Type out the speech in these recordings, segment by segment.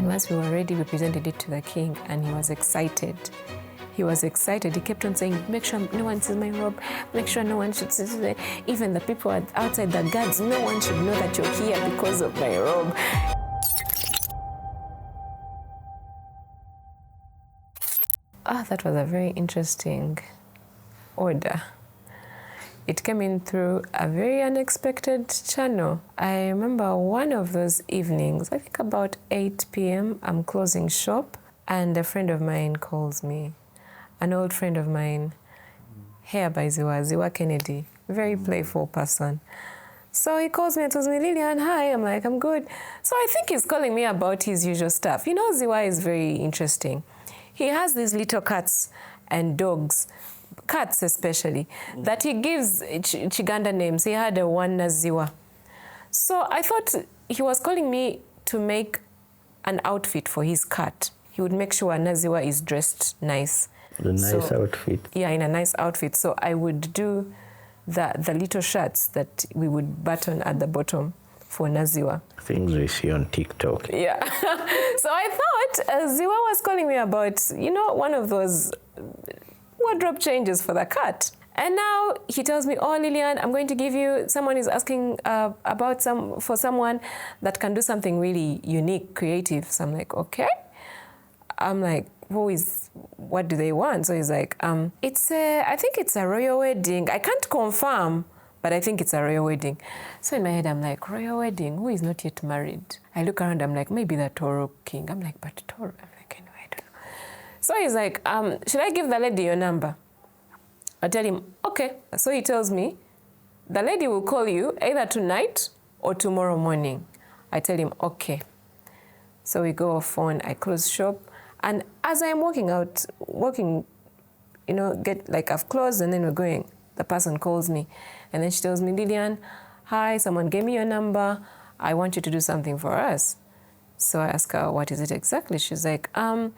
And once we were ready, we presented it to the king, and he was excited. He was excited. He kept on saying, make sure no one sees my robe. Make sure no one should see it. Even the people outside, the guards, no one should know that you're here because of my robe. That was a very interesting order. It came in through a very unexpected channel. I remember one of those evenings, I think about 8 p.m., I'm closing shop, and a friend of mine calls me. An old friend of mine, here by Ziwa Kennedy, very playful person. So he calls me and tells me, Lillian, hi. I'm like, I'm good. So I think he's calling me about his usual stuff. You know, Ziwa is very interesting. He has these little cats and dogs, cats especially, that he gives Chiganda names. He had a one Ziwa. So I thought he was calling me to make an outfit for his cat. He would make sure Naziwa is dressed nice. The nice outfit. Yeah, in a nice outfit. So I would do the little shirts that we would button at the bottom for Naziwa. Things we see on TikTok. Yeah. So I thought Ziwa was calling me about, you know, one of those wardrobe changes for the cat. And now he tells me, oh, Lillian, I'm going to give you, someone is asking for someone that can do something really unique, creative. So I'm like, okay. I'm like, what do they want? So he's like, I think it's a royal wedding. I can't confirm, but I think it's a royal wedding. So in my head, I'm like, royal wedding? Who is not yet married? I look around, I'm like, maybe the Toro king. I'm like, but Toro? I'm like, anyway, I don't know. So he's like, should I give the lady your number? I tell him, okay. So he tells me, the lady will call you either tonight or tomorrow morning. I tell him, okay. So we go off phone, I close shop. And as I'm walking, you know, I've closed and then we're going, the person calls me. And then she tells me, Lillian, hi, someone gave me your number. I want you to do something for us. So I ask her, what is it exactly? She's like, I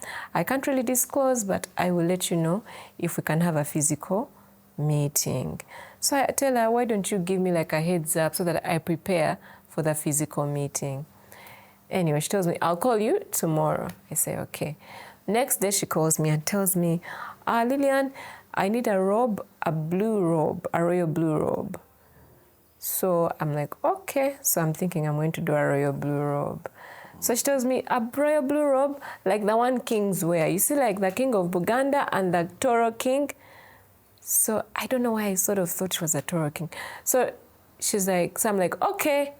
can't really disclose, but I will let you know if we can have a physical meeting. So I tell her, why don't you give me like a heads up so that I prepare for the physical meeting? Anyway, she tells me, I'll call you tomorrow. I say, okay. Next day, she calls me and tells me, Lillian, I need a robe, a blue robe, a royal blue robe. So I'm like, okay. So I'm thinking I'm going to do a royal blue robe. So she tells me, a royal blue robe, like the one kings wear. You see, like the king of Buganda and the Toro king. So I don't know why I sort of thought she was a Toro king. So she's like, so I'm like, okay.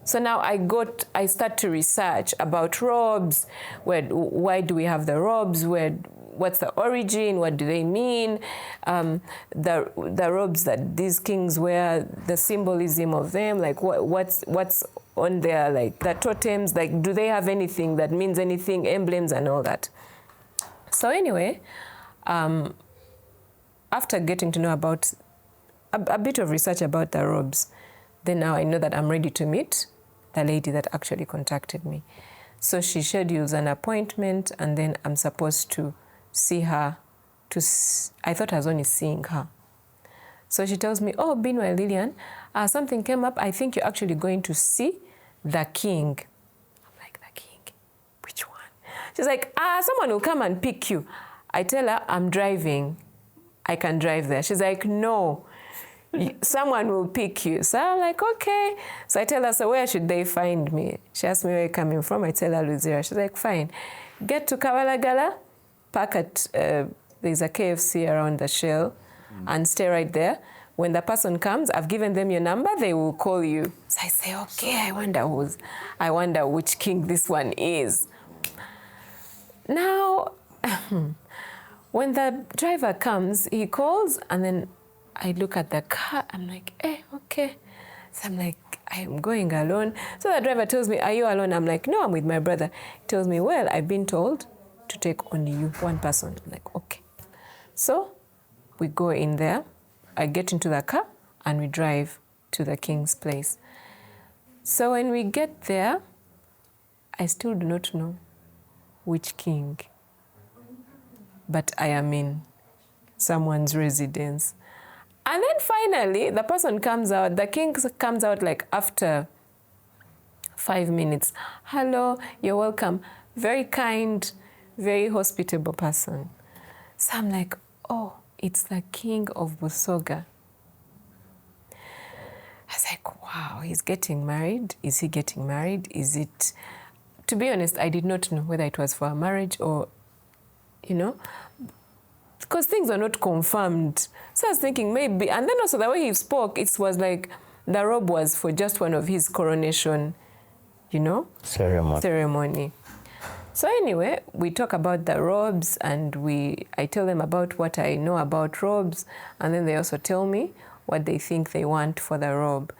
So now I start to research about robes. Why do we have the robes? What's the origin? What do they mean? The robes that these kings wear, the symbolism of them, like what's on there, like the totems, like do they have anything that means anything, emblems and all that. So anyway, after getting to know about a bit of research about the robes, then now I know that I'm ready to meet the lady that actually contacted me. So she schedules an appointment and then I'm supposed to see her. I thought I was only seeing her. So she tells me, oh, meanwhile, Lillian, something came up. I think you're actually going to see the king. I'm like, the king? Which one? She's like, someone will come and pick you. I tell her, I'm driving. I can drive there. She's like, no. Someone will pick you. So I'm like, okay. So I tell her, so where should they find me? She asked me where you're coming from. I tell her Luzira. She's like, fine. Get to Kabalagala, park at, there's a KFC around the Shell, and stay right there. When the person comes, I've given them your number, they will call you. So I say, okay, I wonder which king this one is. Now, when the driver comes, he calls, and then I look at the car, I'm like, okay. So I'm like, I'm going alone. So the driver tells me, are you alone? I'm like, no, I'm with my brother. He tells me, well, I've been told to take only you, one person. I'm like, okay. So we go in there, I get into the car, and we drive to the king's place. So when we get there, I still do not know which king, but I am in someone's residence. And then finally, the person comes out, the king comes out like after 5 minutes. Hello, you're welcome. very kind, very hospitable person. So I'm like, oh, it's the king of Busoga. I was like, wow, he's getting married. Is he getting married? Is it... To be honest, I did not know whether it was for a marriage or, because things are not confirmed. So I was thinking maybe, and then also the way he spoke, it was like the robe was for just one of his coronation, ceremony. So anyway, we talk about the robes, and I tell them about what I know about robes, and then they also tell me what they think they want for the robe.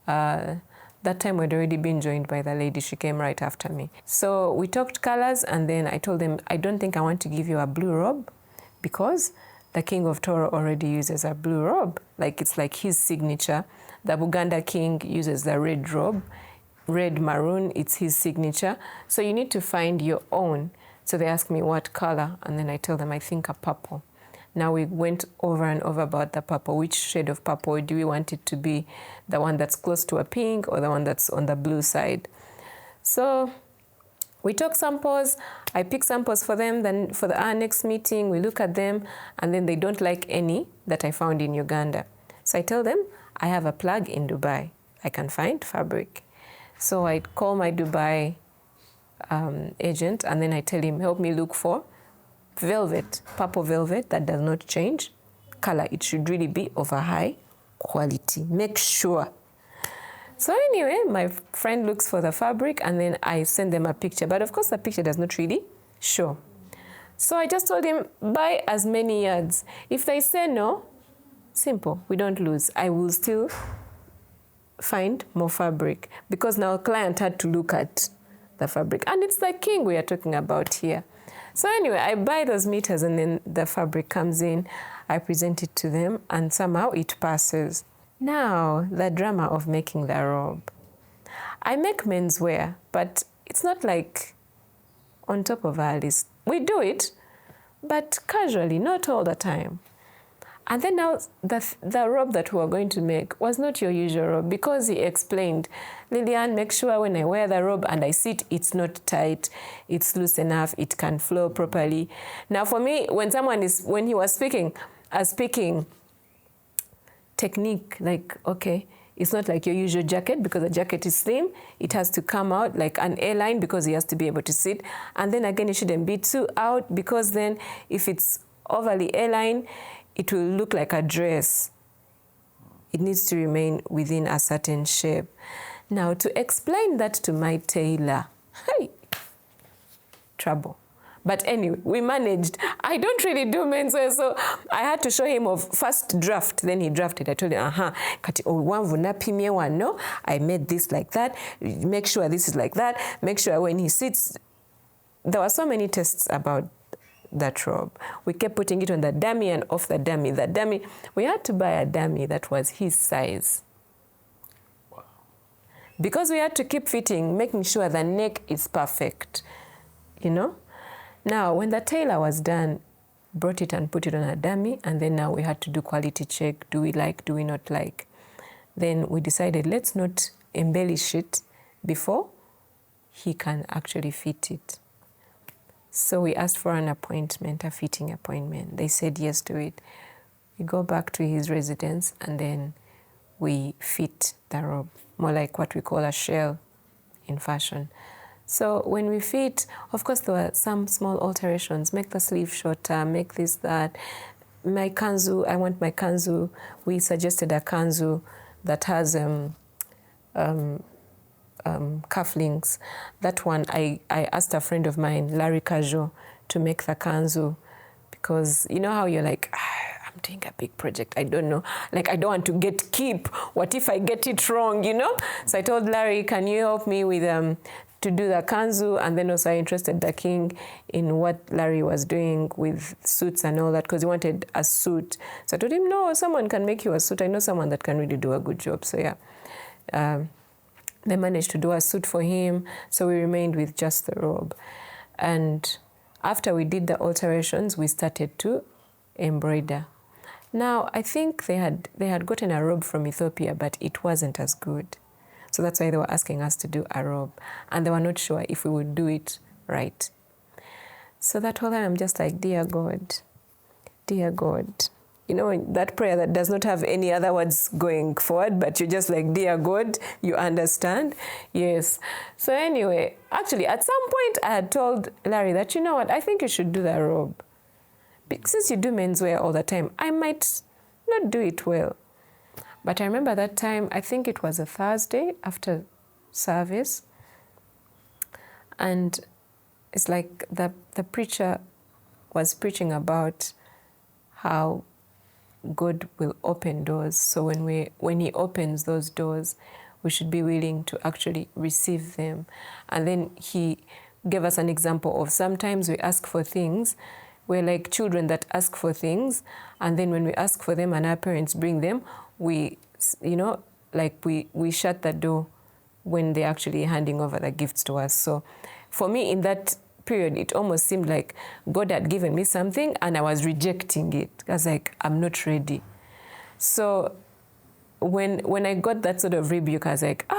That time we'd already been joined by the lady. She came right after me. So we talked colors, and then I told them, I don't think I want to give you a blue robe because the king of Toro already uses a blue robe. Like, it's like his signature. The Buganda king uses the red robe, red maroon, it's his signature. So you need to find your own. So they ask me what color, and then I tell them I think a purple. Now we went over and over about the purple. Which shade of purple do we want it to be? The one that's close to a pink or the one that's on the blue side? So we took samples. I pick samples for them. Then for our next meeting, we look at them, and then they don't like any that I found in Uganda. So I tell them, I have a plug in Dubai. I can find fabric. So I call my Dubai agent, and then I tell him, help me look for velvet, purple velvet that does not change color. It should really be of a high quality. Make sure. So anyway, my friend looks for the fabric, and then I send them a picture. But of course, the picture does not really show. So I just told him, buy as many yards. If they say no, simple, we don't lose. I will still find more fabric, because now a client had to look at the fabric. And it's the king we are talking about here. So anyway, I buy those meters, and then the fabric comes in. I present it to them, and somehow it passes. Now, the drama of making the robe. I make menswear, but it's not like on top of our list. We do it, but casually, not all the time. And then now, the robe that we were going to make was not your usual robe, because he explained, Lillian, make sure when I wear the robe and I sit, it's not tight, it's loose enough, it can flow properly. Now for me, when he was speaking technique, like, okay, it's not like your usual jacket, because the jacket is slim, it has to come out like an A-line because he has to be able to sit. And then again, it shouldn't be too out, because then if it's overly A-line, it will look like a dress. It needs to remain within a certain shape. Now, to explain that to my tailor, hey, trouble. But anyway, we managed. I don't really do menswear, so I had to show him of first draft, then he drafted. I told him, kati wanvu napimye wano, I made this like that, make sure this is like that, make sure when he sits. There were so many tests about that robe. We kept putting it on the dummy and off the dummy. The dummy, we had to buy a dummy that was his size. Wow. Because we had to keep fitting, making sure the neck is perfect, Now, when the tailor was done, brought it and put it on a dummy, and then now we had to do quality check. Do we like, do we not like? Then we decided, let's not embellish it before he can actually fit it. So we asked for an appointment, a fitting appointment. They said yes to it. We go back to his residence, and then we fit the robe, more like what we call a shell in fashion. So when we fit, of course, there were some small alterations. Make the sleeve shorter, make this, that. My kanzu, I want my kanzu. We suggested a kanzu that has cufflinks. That one, I asked a friend of mine, Larry Kajo, to make the kanzu, because you know how you're like, I'm doing a big project, I don't know, like I don't want to keep, what if I get it wrong, So I told Larry, can you help me with to do the kanzu? And then also I interested the king in what Larry was doing with suits and all that, because he wanted a suit. So I told him, no, someone can make you a suit. I know someone that can really do a good job. So yeah. They managed to do a suit for him, so we remained with just the robe. And after we did the alterations, we started to embroider. Now, I think they had gotten a robe from Ethiopia, but it wasn't as good. So that's why they were asking us to do a robe. And they were not sure if we would do it right. So that whole time I'm just like, dear God, dear God. You know, that prayer that does not have any other words going forward, but you're just like, dear God, you understand? Yes. So anyway, actually, at some point I had told Larry that, you know what, I think you should do that robe. Because since you do menswear all the time, I might not do it well. But I remember that time, I think it was a Thursday after service. And it's like the preacher was preaching about how God will open doors. So when he opens those doors, we should be willing to actually receive them. And then he gave us an example of sometimes we ask for things. We're like children that ask for things. And then when we ask for them and our parents bring them, we, you know, like we shut the door when they're actually handing over the gifts to us. So for me in that period, it almost seemed like God had given me something and I was rejecting it. I was like, I'm not ready. So when I got that sort of rebuke, I was like,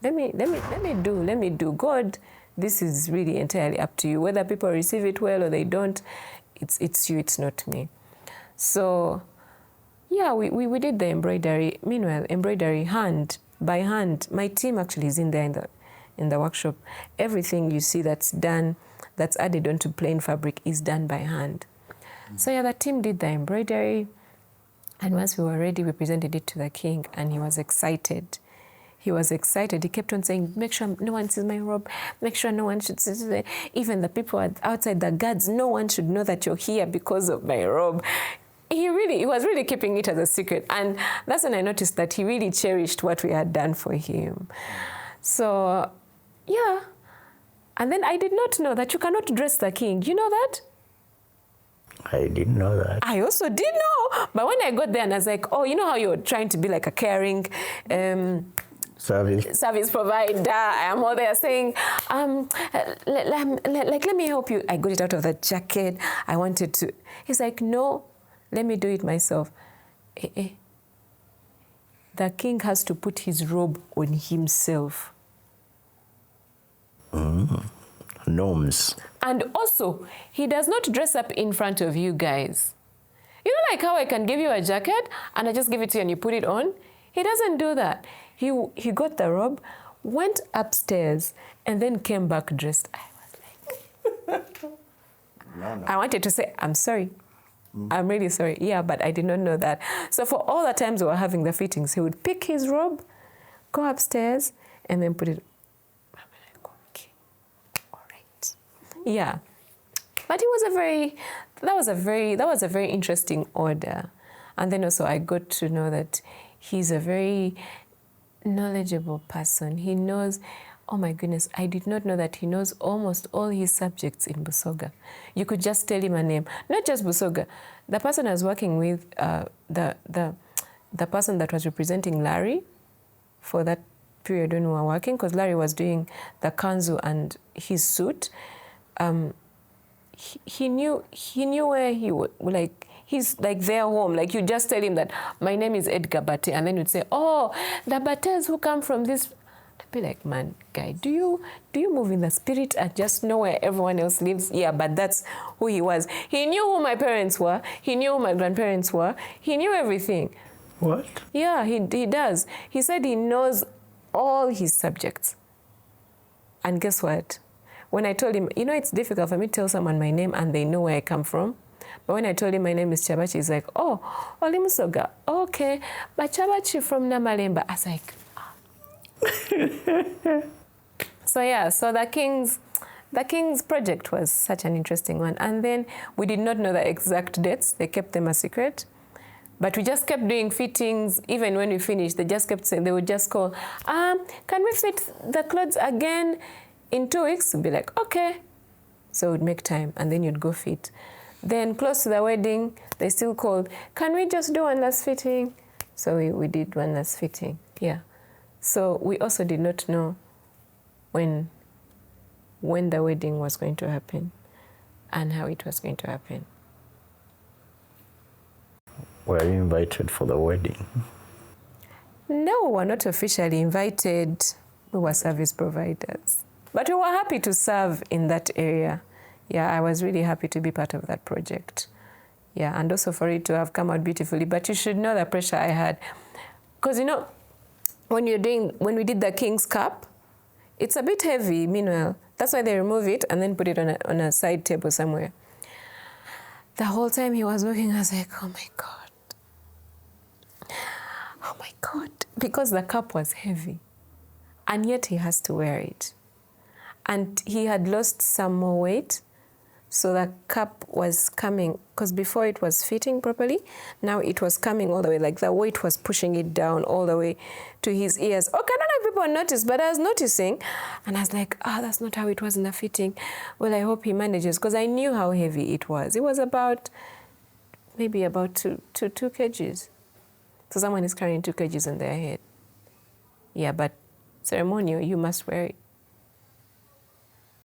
let me do. God, this is really entirely up to you. Whether people receive it well or they don't, it's you, it's not me. So yeah, we did the embroidery. Meanwhile, embroidery hand by hand. My team actually is in there in the workshop. Everything you see that's done, that's added onto plain fabric is done by hand. So yeah, the team did the embroidery. And once we were ready, we presented it to the king and he was excited. He was excited. He kept on saying, make sure no one sees my robe. Make sure no one should see it. Even the people outside, the guards, no one should know that you're here because of my robe. He was really keeping it as a secret. And that's when I noticed that he really cherished what we had done for him. So yeah. And then I did not know that you cannot dress the king. You know that? I didn't know that. I also did know. But when I got there and I was like, oh, you know how you're trying to be like a caring service provider. I am all there saying, let me help you. I got it out of the jacket. I wanted to. He's like, no, let me do it myself. The king has to put his robe on himself. Norms. And also, he does not dress up in front of you guys. You know, like how I can give you a jacket and I just give it to you and you put it on? He doesn't do that. He got the robe, went upstairs, and then came back dressed. I was like, no. I wanted to say, I'm sorry. I'm really sorry. Yeah, but I did not know that. So for all the times we were having the fittings, he would pick his robe, go upstairs, and then put it. I'm like, okay, all right. Yeah. But that was a very interesting order. And then also I got to know that he's a very knowledgeable person. He knows, oh my goodness, I did not know that he knows almost all his subjects in Busoga. You could just tell him a name. Not just Busoga. The person I was working with, the person that was representing Larry for that period when we were working, because Larry was doing the kanzu and his suit, he knew where he would, like, he's like their home. Like you just tell him that my name is Edgar Batte, and then you'd say, oh, the Battes who come from this. I'd be like, man, guy, do you move in the spirit and just know where everyone else lives? Yeah, but that's who he was. He knew who my parents were. He knew who my grandparents were. He knew everything. What? Yeah, he does. He said he knows all his subjects. And guess what? When I told him, you know, it's difficult for me to tell someone my name and they know where I come from. But when I told him my name is Kyabachi, he's like, oh, Olimusoga, okay. But Kyabachi from Namalemba. I was like, So yeah, so the King's project was such an interesting one. And then we did not know the exact dates. They kept them a secret. But we just kept doing fittings. Even when we finished, they just kept saying, they would just call, can we fit the clothes again in 2 weeks? We'd be like, okay. So we'd make time and then you'd go fit. Then close to the wedding, they still called, can we just do one last fitting? So we did one last fitting, yeah. So we also did not know when the wedding was going to happen and how it was going to happen. Were you invited for the wedding? No, we were not officially invited. We were service providers. But we were happy to serve in that area. Yeah, I was really happy to be part of that project. Yeah, and also for it to have come out beautifully. But you should know the pressure I had. Because, you know, when we did the King's Cup, it's a bit heavy, meanwhile. That's why they remove it and then put it on a side table somewhere. The whole time he was working, I was like, oh my God. Oh my God. Because the cup was heavy. And yet he has to wear it. And he had lost some more weight. So the cup was coming, because before it was fitting properly, now it was coming all the way, like the weight was pushing it down all the way to his ears. Okay, I don't know if people noticed, but I was noticing. And I was like, that's not how it was in the fitting. Well, I hope he manages, because I knew how heavy it was. It was maybe about 2 kgs. So someone is carrying 2 kgs on their head. Yeah, but ceremonial, you must wear it.